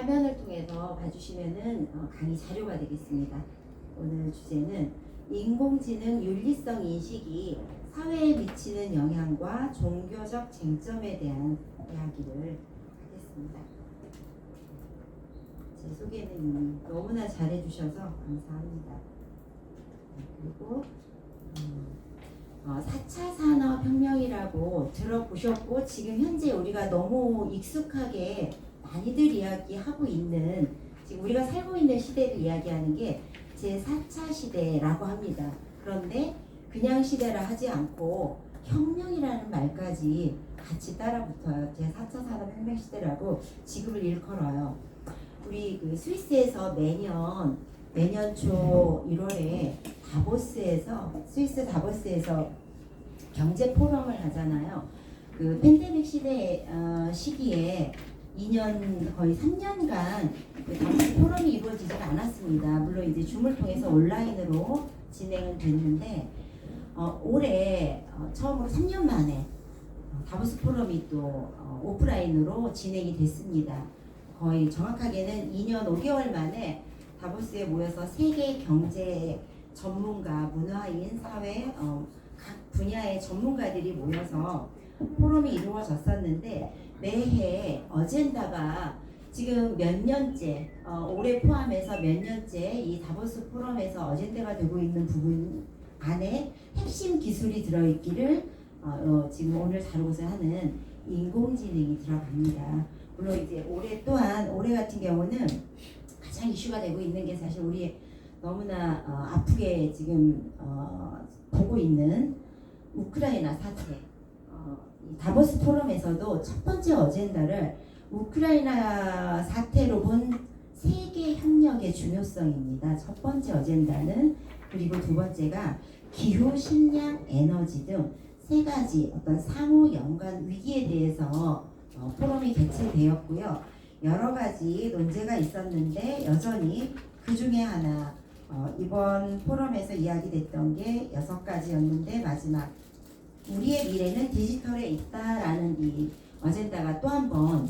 화면을 통해서 봐주시면은 강의 자료가 되겠습니다. 오늘 주제는 인공지능 윤리성 인식이 사회에 미치는 영향과 종교적 쟁점에 대한 이야기를 하겠습니다. 제 소개는 이미 너무나 잘해주셔서 감사합니다. 그리고 4차 산업혁명이라고 들어보셨고 지금 현재 우리가 너무 익숙하게 많이들 이야기하고 있는 지금 우리가 살고 있는 시대를 이야기하는 게 제4차 시대라고 합니다. 그런데 그냥 시대라 하지 않고 혁명이라는 말까지 같이 따라붙어요. 제4차 산업혁명 시대라고 지금을 일컬어요. 우리 그 스위스에서 매년 초 1월에 스위스 다보스에서 경제 포럼을 하잖아요. 그 팬데믹 시기에 2년 거의 3년간 그 다보스 포럼이 이루어지지가 않았습니다. 물론 이제 줌을 통해서 온라인으로 진행은 됐는데 올해 처음으로 3년 만에 다보스 포럼이 또 오프라인으로 진행이 됐습니다. 거의 정확하게는 2년 5개월 만에 다보스에 모여서 세계 경제 전문가, 문화인, 사회 각 분야의 전문가들이 모여서 포럼이 이루어졌었는데 매해 어젠다가 지금 몇 년째 올해 포함해서 몇 년째 이 다보스 포럼에서 어젠다가 되고 있는 부분 안에 핵심 기술이 들어있기를 지금 오늘 다루고자 하는 인공지능이 들어갑니다. 물론 이제 올해 같은 경우는 가장 이슈가 되고 있는 게 사실 우리 너무나 아프게 지금 보고 있는 우크라이나 사태. 다보스 포럼에서도 첫 번째 어젠다를 우크라이나 사태로 본 세계 협력의 중요성입니다. 첫 번째 어젠다는. 그리고 두 번째가 기후, 식량, 에너지 등 세 가지 어떤 상호 연관 위기에 대해서 포럼이 개최되었고요. 여러 가지 논제가 있었는데 여전히 그 중에 하나 이번 포럼에서 이야기됐던 게 6가지였는데 마지막 우리의 미래는 디지털에 있다라는 이 어젠다가 또 한 번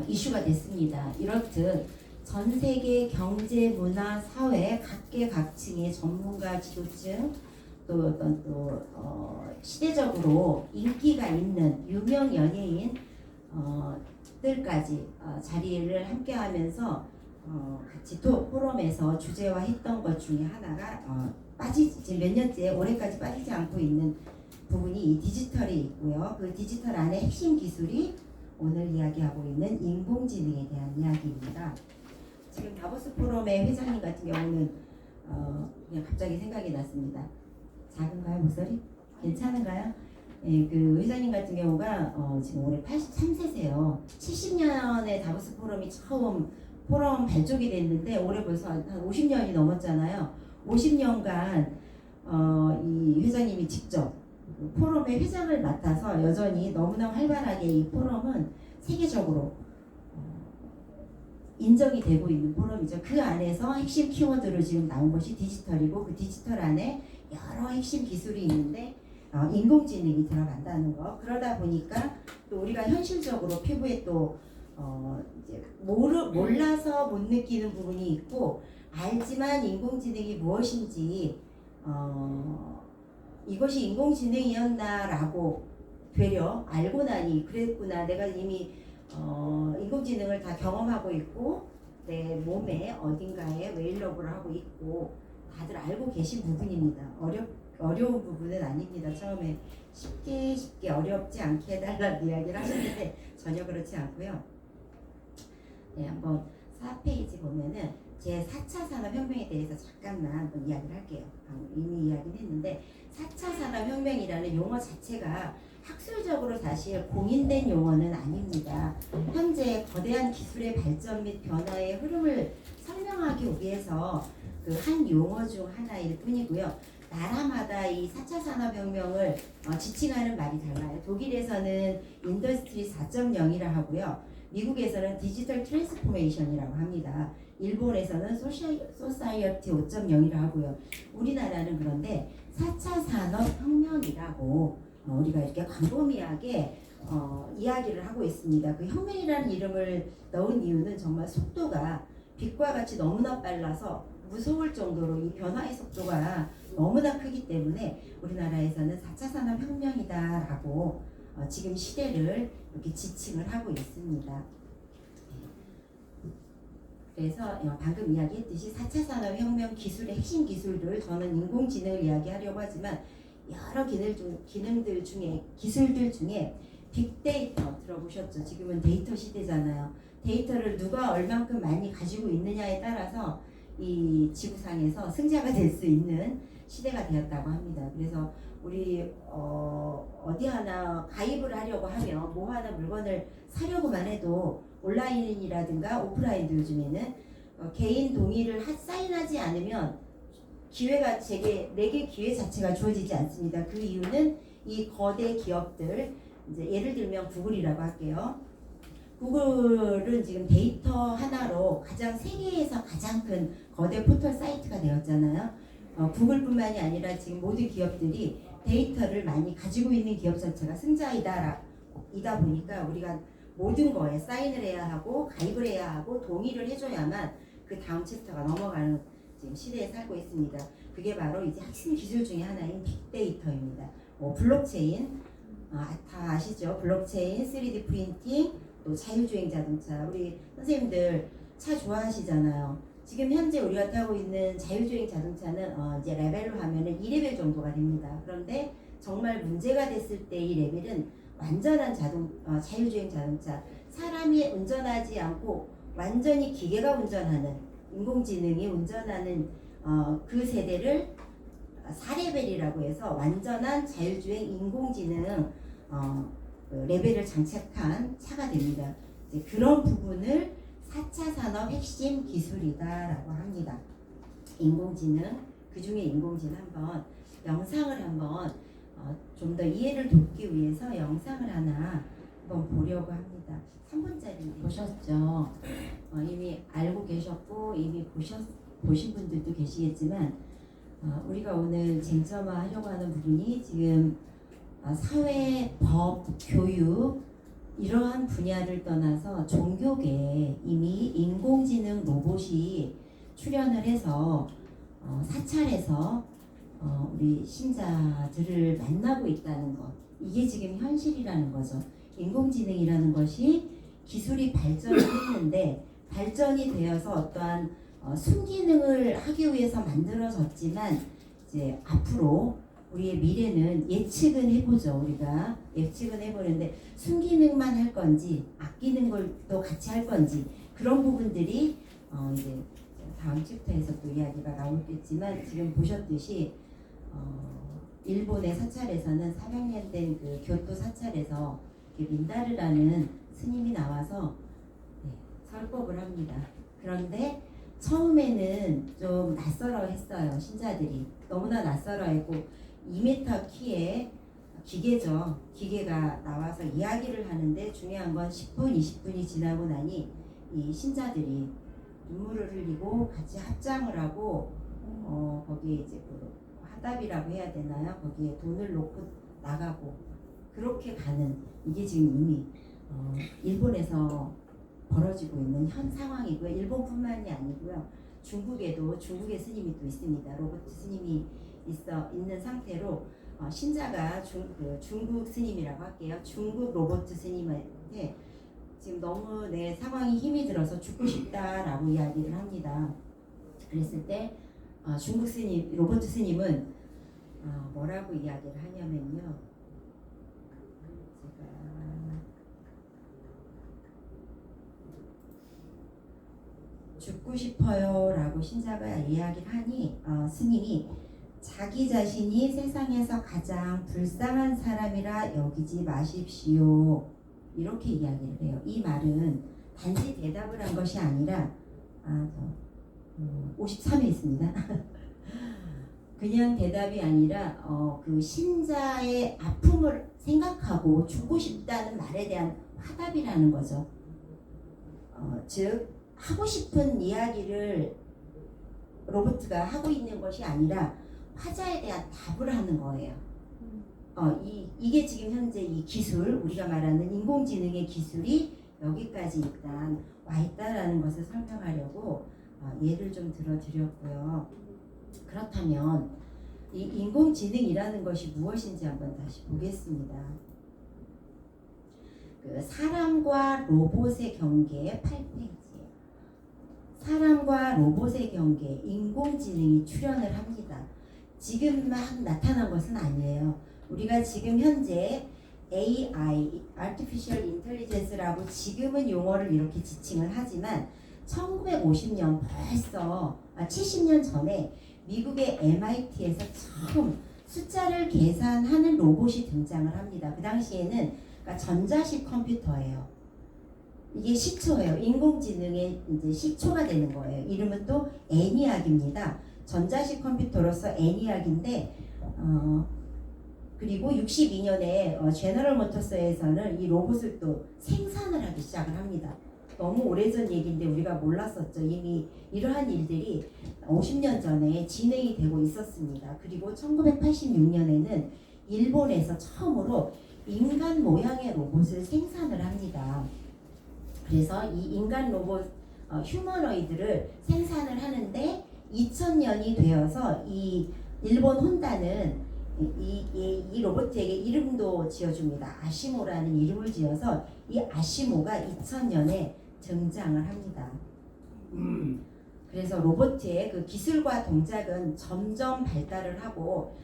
이슈가 됐습니다. 이렇듯 전 세계 경제, 문화, 사회 각계각층의 전문가, 지도층 또 어떤 시대적으로 인기가 있는 유명 연예인 들까지 자리를 함께하면서 같이 또 포럼에서 주제화했던 것 중에 하나가 지금 몇 년째 올해까지 빠지지 않고 있는 부분이 이 디지털에 있고요. 그 디지털 안에 핵심 기술이 오늘 이야기하고 있는 인공지능에 대한 이야기입니다. 지금 다보스 포럼의 회장님 같은 경우는 그냥 갑자기 생각이 났습니다. 작은가요, 목소리? 괜찮은가요? 예, 그 회장님 같은 경우가 지금 올해 83세세요. 70년에 다보스 포럼이 처음 포럼 발족이 됐는데 올해 벌써 한 50년이 넘었잖아요. 50년간 이 회장님이 직접 포럼의 회장을 맡아서 여전히 너무나 활발하게 이 포럼은 세계적으로 인정이 되고 있는 포럼이죠. 그 안에서 핵심 키워드로 지금 나온 것이 디지털이고 그 디지털 안에 여러 핵심 기술이 있는데 인공지능이 들어간다는 거. 그러다 보니까 또 우리가 현실적으로 피부에 또 이제 몰라서 못 느끼는 부분이 있고 알지만 인공지능이 무엇인지 이것이 인공지능이었나라고 되려 알고 나니 그랬구나. 내가 이미 인공지능을 다 경험하고 있고 내 몸에 어딘가에 웨일러브를 하고 있고 다들 알고 계신 부분입니다. 어려운 부분은 아닙니다. 처음에 쉽게 어렵지 않게 해달라는 이야기를 하셨는데 전혀 그렇지 않고요. 네, 한번 4페이지 보면은 제4차 산업혁명에 대해서 잠깐만 한번 이야기를 할게요. 이미 이야기는 했는데 4차 산업혁명이라는 용어 자체가 학술적으로 사실 공인된 용어는 아닙니다. 현재 거대한 기술의 발전 및 변화의 흐름을 설명하기 위해서 그 한 용어 중 하나일 뿐이고요. 나라마다 이 4차 산업혁명을 지칭하는 말이 달라요. 독일에서는 인더스트리 4.0이라 하고요. 미국에서는 디지털 트랜스포메이션이라고 합니다. 일본에서는 소사이어티 5.0이라 하고요. 우리나라는 그런데 4차 산업혁명이라고 우리가 이렇게 광범위하게 이야기를 하고 있습니다. 그 혁명이라는 이름을 넣은 이유는 정말 속도가 빛과 같이 너무나 빨라서 무서울 정도로 이 변화의 속도가 너무나 크기 때문에 우리나라에서는 4차 산업혁명이다라고 지금 시대를 이렇게 지칭을 하고 있습니다. 그래서 방금 이야기했듯이 4차 산업혁명 기술의 핵심 기술들, 저는 인공지능을 이야기하려고 하지만 여러 기술들 중에 빅데이터 들어보셨죠? 지금은 데이터 시대잖아요. 데이터를 누가 얼만큼 많이 가지고 있느냐에 따라서 이 지구상에서 승자가 될 수 있는 시대가 되었다고 합니다. 그래서 우리 어디 하나 가입을 하려고 하면 뭐 하나 물건을 사려고만 해도 온라인이라든가 오프라인도 요즘에는 개인 동의를 사인하지 않으면 기회가 내게 기회 자체가 주어지지 않습니다. 그 이유는 이 거대 기업들, 이제 예를 들면 구글이라고 할게요. 구글은 지금 데이터 하나로 세계에서 가장 큰 거대 포털 사이트가 되었잖아요. 구글뿐만이 아니라 지금 모든 기업들이 데이터를 많이 가지고 있는 기업 자체가 승자이다 보니까 우리가 모든 거에 사인을 해야 하고 가입을 해야 하고 동의를 해줘야만 그 다음 챕터가 넘어가는 지금 시대에 살고 있습니다. 그게 바로 이제 핵심 기술 중에 하나인 빅데이터입니다. 블록체인, 다 아시죠? 블록체인, 3D 프린팅, 또 자율주행 자동차. 우리 선생님들 차 좋아하시잖아요. 지금 현재 우리가 타고 있는 자율주행 자동차는 이제 레벨로 하면은 2레벨 정도가 됩니다. 그런데 정말 문제가 됐을 때 이 레벨은 완전한 자율주행 자동차, 사람이 운전하지 않고 완전히 기계가 운전하는, 인공지능이 운전하는 그 세대를 4레벨이라고 해서 완전한 자율주행 인공지능 그 레벨을 장착한 차가 됩니다. 이제 그런 부분을 4차 산업 핵심 기술이다라고 합니다. 인공지능, 그 중에 인공지능 영상을 좀 더 이해를 돕기 위해서 영상을 하나 한번 보려고 합니다. 3분짜리 보셨죠? 이미 알고 계셨고 이미 보신 분들도 계시겠지만 우리가 오늘 쟁점화하려고 하는 부분이 지금 사회, 법, 교육 이러한 분야를 떠나서 종교계에 이미 인공지능 로봇이 출현을 해서 사찰에서 우리 신자들을 만나고 있다는 것, 이게 지금 현실이라는 거죠. 인공지능이라는 것이 기술이 발전을 했는데 발전이 되어서 어떠한 순기능을 하기 위해서 만들어졌지만 이제 앞으로 우리의 미래는 예측은 해보죠. 우리가 예측은 해보는데 순기능만 할 건지 아끼는 걸 또 같이 할 건지 그런 부분들이 이제 다음 챕터에서 또 이야기가 나오겠지만 지금 보셨듯이 일본의 사찰에서는 400년 된 그 교토 사찰에서 민다르라는 스님이 나와서 설법을 합니다. 그런데 처음에는 좀 낯설어 했어요. 신자들이 너무나 낯설어 했고 2m 키에 기계죠. 기계가 나와서 이야기를 하는데 중요한 건 10분, 20분이 지나고 나니 이 신자들이 눈물을 흘리고 같이 합장을 하고 거기에 이제 그 화답이라고 해야 되나요? 거기에 돈을 놓고 나가고 그렇게 가는, 이게 지금 이미 일본에서 벌어지고 있는 현 상황이고요. 일본뿐만이 아니고요. 중국에도 중국의 스님이 또 있습니다. 로버트 스님이 있는 상태로 신자가 중국 스님이라고 할게요. 중국 로버트 스님한테 지금 너무 내 상황이 힘이 들어서 죽고 싶다라고 이야기를 합니다. 그랬을 때 중국 스님, 로버트 스님은 뭐라고 이야기를 하냐면요. 제가 죽고 싶어요 라고 신자가 이야기를 하니 스님이 자기 자신이 세상에서 가장 불쌍한 사람이라 여기지 마십시오 이렇게 이야기를 해요. 이 말은 단지 대답을 한 것이 아니라 53에 있습니다. 그냥 대답이 아니라 그 신자의 아픔을 생각하고 죽고 싶다는 말에 대한 화답이라는 거죠. 즉 하고 싶은 이야기를 로버트가 하고 있는 것이 아니라 화자에 대한 답을 하는 거예요. 이게 지금 현재 이 기술, 우리가 말하는 인공지능의 기술이 여기까지 일단 와 있다라는 것을 설명하려고 예를 좀 들어드렸고요. 그렇다면 이 인공지능이라는 것이 무엇인지 한번 다시 보겠습니다. 그 사람과 로봇의 경계 8페이지에 사람과 로봇의 경계 인공지능이 출현을 합니다. 지금 막 나타난 것은 아니에요. 우리가 지금 현재 AI, Artificial Intelligence라고 지금은 용어를 이렇게 지칭을 하지만 1950년 벌써 70년 전에 미국의 MIT에서 처음 숫자를 계산하는 로봇이 등장을 합니다. 그 당시에는 그러니까 전자식 컴퓨터예요. 이게 시초예요. 인공지능의 이제 시초가 되는 거예요. 이름은 또 ENIAC입니다. 전자식 컴퓨터로서 ENIAC인데 그리고 62년에 제너럴 모터스에서는 이 로봇을 또 생산을 하기 시작을 합니다. 너무 오래전 얘기인데 우리가 몰랐었죠. 이미 이러한 일들이 50년 전에 진행이 되고 있었습니다. 그리고 1986년에는 일본에서 처음으로 인간 모양의 로봇을 생산을 합니다. 그래서 이 인간 로봇 휴머노이드를 생산을 하는데 2000년이 되어서 이 일본 혼다는 이 로봇에게 이름도 지어줍니다. 아시모라는 이름을 지어서 이 아시모가 2000년에 등장을 합니다. 그래서 로봇의 그 기술과 동작은 점점 발달을 하고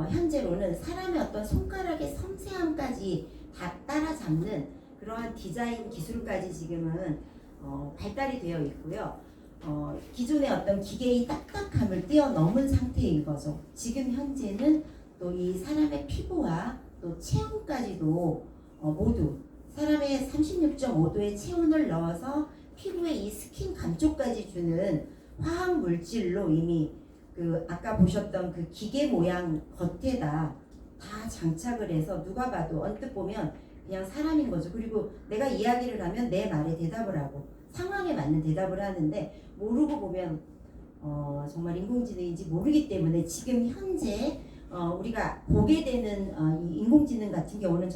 현재로는 사람의 어떤 손가락의 섬세함까지 다 따라잡는 그러한 디자인 기술까지 지금은 발달이 되어 있고요. 기존의 어떤 기계의 딱딱함을 뛰어넘은 상태인 거죠. 지금 현재는 또 이 사람의 피부와 또 체온까지도 모두 사람의 36.5도의 체온을 넣어서 피부에 이 스킨 감촉까지 주는 화학 물질로 이미 그 아까 보셨던 그 기계 모양 겉에다 다 장착을 해서 누가 봐도 언뜻 보면 그냥 사람인 거죠. 그리고 내가 이야기를 하면 내 말에 대답을 하고 상황에 맞는 대답을 하는데 모르고 보면 정말 인공지능인지 모르기 때문에 지금 현재 우리가 보게 되는 이 인공지능 같은 경우는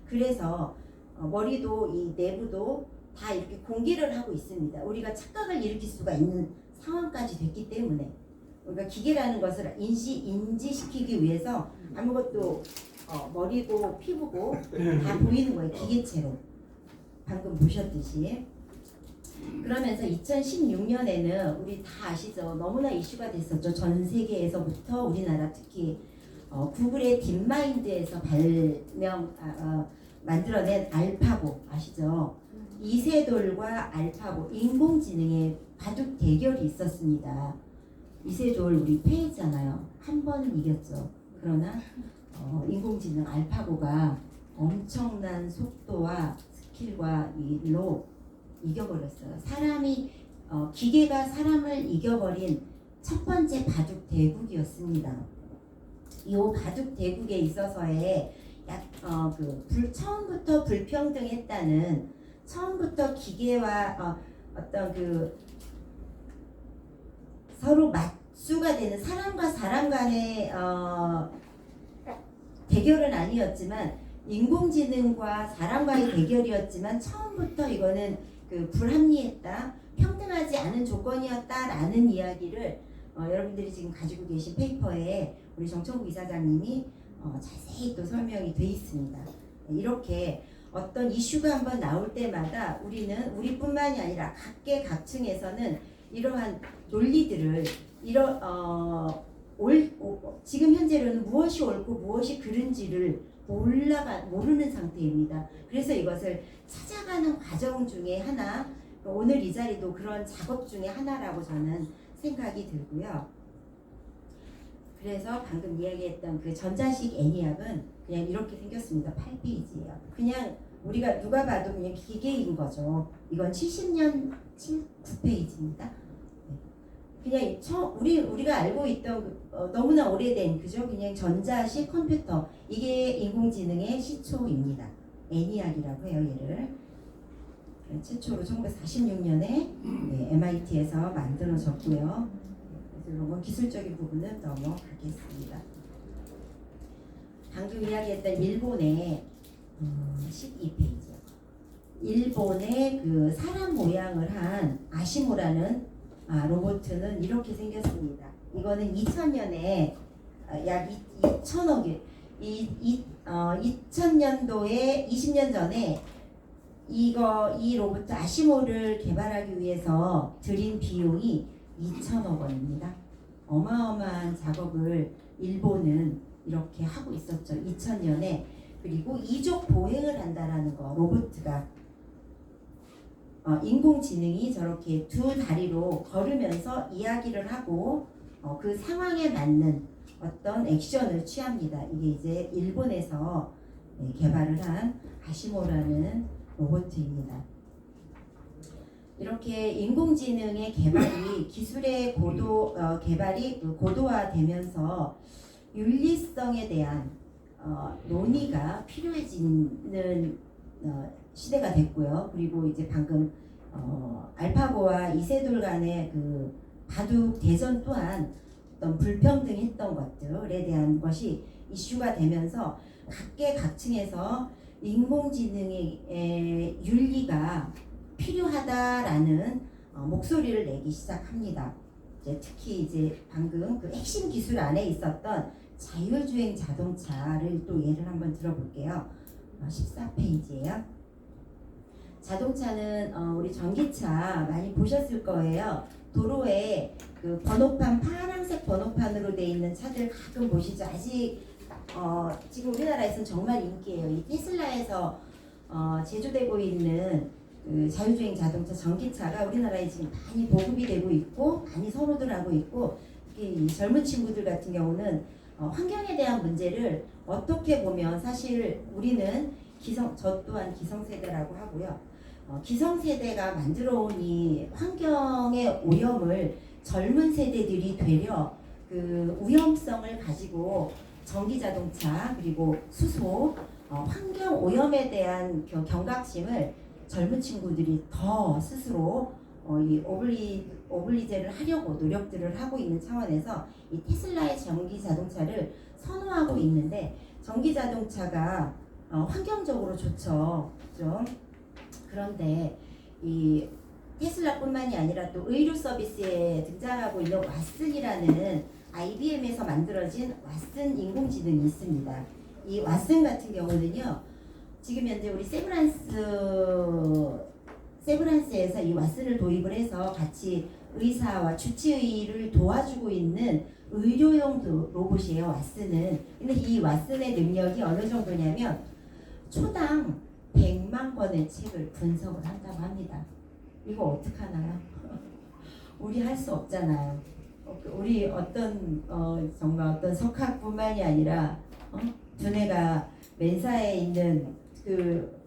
그래서 머리도 이 내부도 다 이렇게 공개를 하고 있습니다. 우리가 착각을 일으킬 수가 있는 상황까지 됐기 때문에 우리가 기계라는 것을 인지시키기 위해서 아무것도 머리고 피부고 다 보이는 거예요. 기계체로 방금 보셨듯이. 그러면서 2016년에는 우리 다 아시죠? 너무나 이슈가 됐었죠. 전 세계에서부터 우리나라 특히 구글의 딥마인드에서 만들어낸 알파고 아시죠? 이세돌과 알파고 인공지능의 바둑 대결이 있었습니다. 이세돌 우리 패했잖아요. 한 번은 이겼죠. 그러나 인공지능 알파고가 엄청난 속도와 스킬과 일로 이겨버렸어요. 기계가 사람을 이겨버린 첫 번째 바둑 대국이었습니다. 이 바둑 대국에 있어서의 처음부터 불평등했다는 처음부터 기계와 어떤 그 서로 맞수가 되는 사람과 사람 간의 대결은 아니었지만 인공지능과 사람과의 대결이었지만 처음부터 이거는 그 불합리했다, 평등하지 않은 조건이었다라는 이야기를 여러분들이 지금 가지고 계신 페이퍼에 우리 정청국 이사장님이 자세히 또 설명이 돼 있습니다. 이렇게 어떤 이슈가 한번 나올 때마다 우리뿐만이 아니라 각계각층에서는 이러한 논리들을 지금 현재로는 무엇이 옳고 무엇이 그른지를 모르는 상태입니다. 그래서 이것을 찾아가는 과정 중에 하나, 오늘 이 자리도 그런 작업 중에 하나라고 저는 생각이 들고요. 그래서 방금 이야기했던 그 전자식 애니악은 그냥 이렇게 생겼습니다. 8페이지예요. 그냥 우리가 누가 봐도 그냥 기계인 거죠. 이건 70년 9페이지입니다. 그냥 우리가 알고 있던 너무나 오래된 그죠? 그냥 전자식 컴퓨터, 이게 인공지능의 시초입니다. 애니악이라고 해요, 얘를. 최초로 1946년에 MIT에서 만들어졌고요. 그래서 이런 기술적인 부분은 넘어가겠습니다. 방금 이야기했던 일본의 12페이지. 일본의 그 사람 모양을 한 아시모라는 로봇은 이렇게 생겼습니다. 이거는 2000년에 약 2천억이 2000년도에 20년 전에 이 로봇 아시모를 개발하기 위해서 들인 비용이 2천억 원입니다. 어마어마한 작업을 일본은 이렇게 하고 있었죠. 2000년에. 그리고 이족 보행을 한다라는 거, 로봇가 인공지능이 저렇게 두 다리로 걸으면서 이야기를 하고 그 상황에 맞는 어떤 액션을 취합니다. 이게 이제 일본에서 개발을 한 아시모라는 로봇입니다. 이렇게 인공지능의 개발이 기술의 개발이 고도화되면서 윤리성에 대한 논의가 필요해지는 시대가 됐고요. 그리고 이제 방금 알파고와 이세돌 간의 그 바둑 대전 또한 어떤 불평등했던 것들에 대한 것이 이슈가 되면서 각계각층에서 인공지능의 윤리가 필요하다라는 목소리를 내기 시작합니다. 특히 이제 방금 그 핵심 기술 안에 있었던 자율주행 자동차를 또 예를 한번 들어볼게요. 14페이지예요. 자동차는 우리 전기차 많이 보셨을 거예요. 도로에 그 번호판 파란색 번호판으로 돼 있는 차들 가끔 보시죠. 아직 지금 우리나라에서는 정말 인기예요. 이 테슬라에서 제조되고 있는 그 자율주행 자동차 전기차가 우리나라에 지금 많이 보급이 되고 있고 많이 선호들 하고 있고 특히 이 젊은 친구들 같은 경우는 환경에 대한 문제를 어떻게 보면 사실 우리는 저 또한 기성세대라고 하고요. 기성세대가 만들어온 이 환경의 오염을 젊은 세대들이 되려 그 위험성을 가지고 전기자동차 그리고 수소 환경 오염에 대한 경각심을 젊은 친구들이 더 스스로 이 오블리제를 하려고 노력들을 하고 있는 차원에서 이 테슬라의 전기자동차를 선호하고 있는데 전기자동차가 환경적으로 좋죠. 좀 그런데 이 테슬라뿐만이 아니라 또 의료 서비스에 등장하고 있는 왓슨이라는 IBM에서 만들어진 왓슨 인공지능이 있습니다. 이 왓슨 같은 경우는요. 지금 현재 우리 세브란스에서 이 왓슨을 도입을 해서 같이 의사와 주치의를 도와주고 있는 의료용 로봇이에요. 왓슨은. 근데 이 왓슨의 능력이 어느 정도냐면 초당 100만 권의 책을 분석을 한다고 합니다. 이거 어떡하나요? 우리 할 수 없잖아요. 우리 정말 어떤 석학뿐만이 아니라 두뇌가 맨사에 있는 그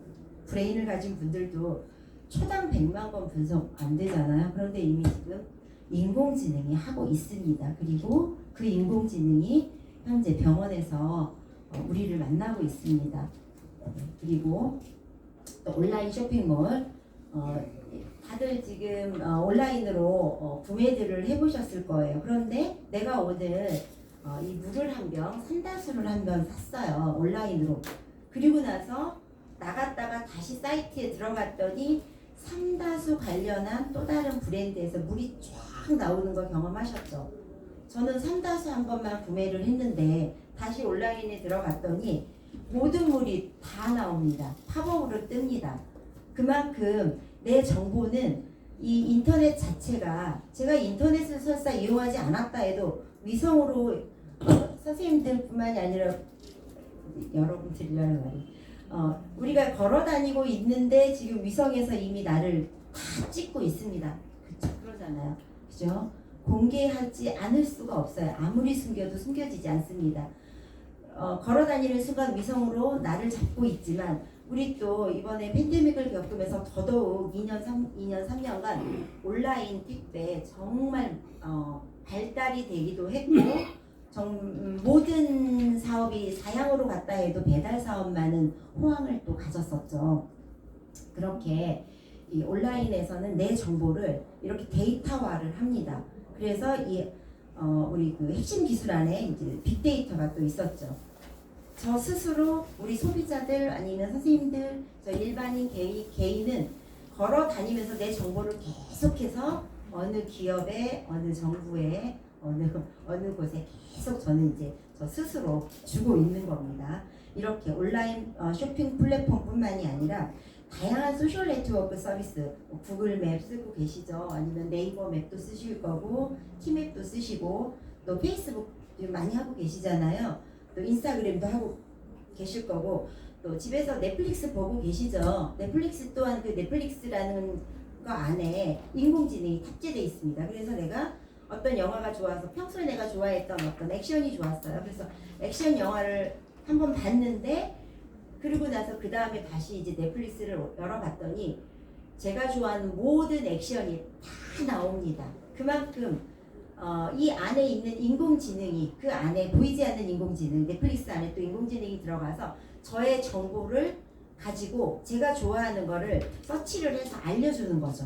브레인을 가진 분들도 초당 100만 권 분석 안 되잖아요. 그런데 이미 지금 인공지능이 하고 있습니다. 그리고 그 인공지능이 현재 병원에서 우리를 만나고 있습니다. 그리고 또 온라인 쇼핑몰 다들 지금 온라인으로 구매들을 해보셨을 거예요. 그런데 내가 오늘 이 물을 한 병, 산다수를 한 병 샀어요. 온라인으로. 그리고 나서 나갔다가 다시 사이트에 들어갔더니 삼다수 관련한 또 다른 브랜드에서 물이 쫙 나오는 거 경험하셨죠? 저는 삼다수 한 번만 구매를 했는데 다시 온라인에 들어갔더니 모든 물이 다 나옵니다. 팝업으로 뜹니다. 그만큼 내 정보는 이 인터넷 자체가 제가 인터넷을 설사 이용하지 않았다 해도 위성으로 선생님들뿐만이 아니라 여러분들이라는 말이 우리가 걸어 다니고 있는데 지금 위성에서 이미 나를 다 찍고 있습니다. 그쵸? 그러잖아요. 그죠? 공개하지 않을 수가 없어요. 아무리 숨겨도 숨겨지지 않습니다. 걸어 다니는 순간 위성으로 나를 잡고 있지만 우리 또 이번에 팬데믹을 겪으면서 더더욱 2년 3년간 온라인 택배 정말 발달이 되기도 했고 모든 사업이 사양으로 갔다 해도 배달 사업만은 호황을 또 가졌었죠. 그렇게 이 온라인에서는 내 정보를 이렇게 데이터화를 합니다. 그래서 우리 그 핵심 기술 안에 이제 빅데이터가 또 있었죠. 저 스스로 우리 소비자들 아니면 선생님들 저 일반인 개인은 걸어 다니면서 내 정보를 계속해서 어느 기업에 어느 정부에 어느 곳에 계속 저는 이제 저 스스로 주고 있는 겁니다. 이렇게 온라인 쇼핑 플랫폼뿐만이 아니라 다양한 소셜 네트워크 서비스, 구글 맵 쓰고 계시죠? 아니면 네이버 맵도 쓰실 거고, 티맵도 쓰시고, 또 페이스북 많이 하고 계시잖아요. 또 인스타그램도 하고 계실 거고, 또 집에서 넷플릭스 보고 계시죠? 넷플릭스 또한 그 넷플릭스라는 거 안에 인공지능이 탑재되어 있습니다. 그래서 내가 어떤 영화가 좋아서 평소에 내가 좋아했던 어떤 액션이 좋았어요. 그래서 액션 영화를 한번 봤는데 그리고 나서 그 다음에 다시 이제 넷플릭스를 열어봤더니 제가 좋아하는 모든 액션이 다 나옵니다. 그만큼 이 안에 있는 인공지능이 그 안에 보이지 않는 인공지능 넷플릭스 안에 또 인공지능이 들어가서 저의 정보를 가지고 제가 좋아하는 거를 서치를 해서 알려주는 거죠.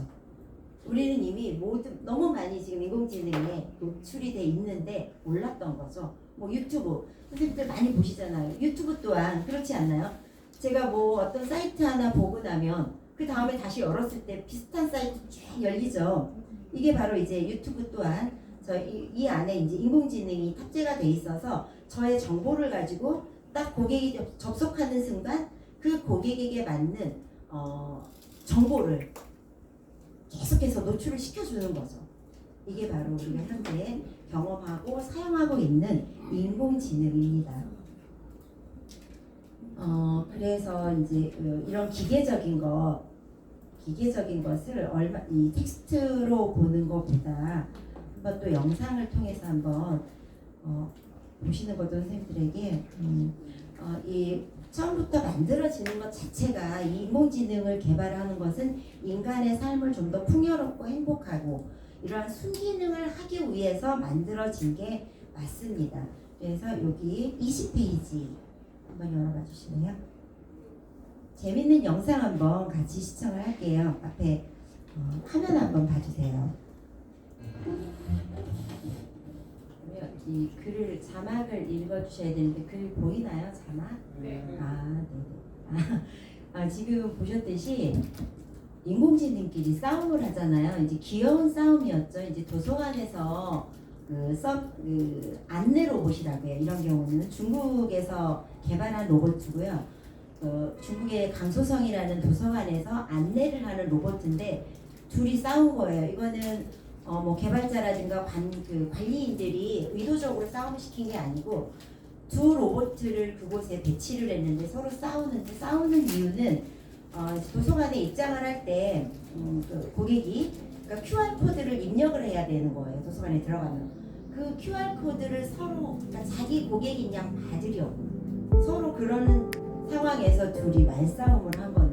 우리는 이미 모든 너무 많이 지금 인공지능에 노출이 돼 있는데 몰랐던 거죠. 뭐 유튜브 선생님들 많이 보시잖아요. 유튜브 또한 그렇지 않나요? 제가 뭐 어떤 사이트 하나 보고 나면 그 다음에 다시 열었을 때 비슷한 사이트 쭉 열리죠. 이게 바로 이제 유튜브 또한 이 안에 이제 인공지능이 탑재가 돼 있어서 저의 정보를 가지고 딱 고객이 접속하는 순간 그 고객에게 맞는 정보를 계속해서 노출을 시켜주는 거죠. 이게 바로 우리가 현재 경험하고 사용하고 있는 인공지능입니다. 그래서 이제 이런 기계적인 것을 이 텍스트로 보는 것보다 한번 또 영상을 통해서 한번 보시는 것도 선생님들에게 이 처음부터 만들어지는 것 자체가 이 인공지능을 개발하는 것은 인간의 삶을 좀 더 풍요롭고 행복하고 이러한 순기능을 하기 위해서 만들어진 게 맞습니다. 그래서 여기 20페이지 한번 열어봐 주실래요? 재밌는 영상 한번 같이 시청을 할게요. 앞에 화면 한번 봐주세요. 이 글을 자막을 읽어주셔야 되는데 글 보이나요? 자막? 네. 네. 지금 보셨듯이 인공지능끼리 싸움을 하잖아요. 이제 귀여운 싸움이었죠. 이제 도서관에서 그 안내 로봇이라고 해요. 이런 경우는 중국에서 개발한 로봇이고요. 중국의 강소성이라는 도서관에서 안내를 하는 로봇인데 둘이 싸운 거예요. 이거는 뭐 개발자라든가 관리인들이 의도적으로 싸움을 시킨 게 아니고 두 로봇을 그곳에 배치를 했는데 서로 싸우는데 싸우는 이유는 도서관에 입장을 할 때 그 고객이 그러니까 QR 코드를 입력을 해야 되는 거예요. 도서관에 들어가면 그 QR 코드를 서로 그러니까 자기 고객인 양 받으려고 서로 그러는 상황에서 둘이 말싸움을 한 거예요.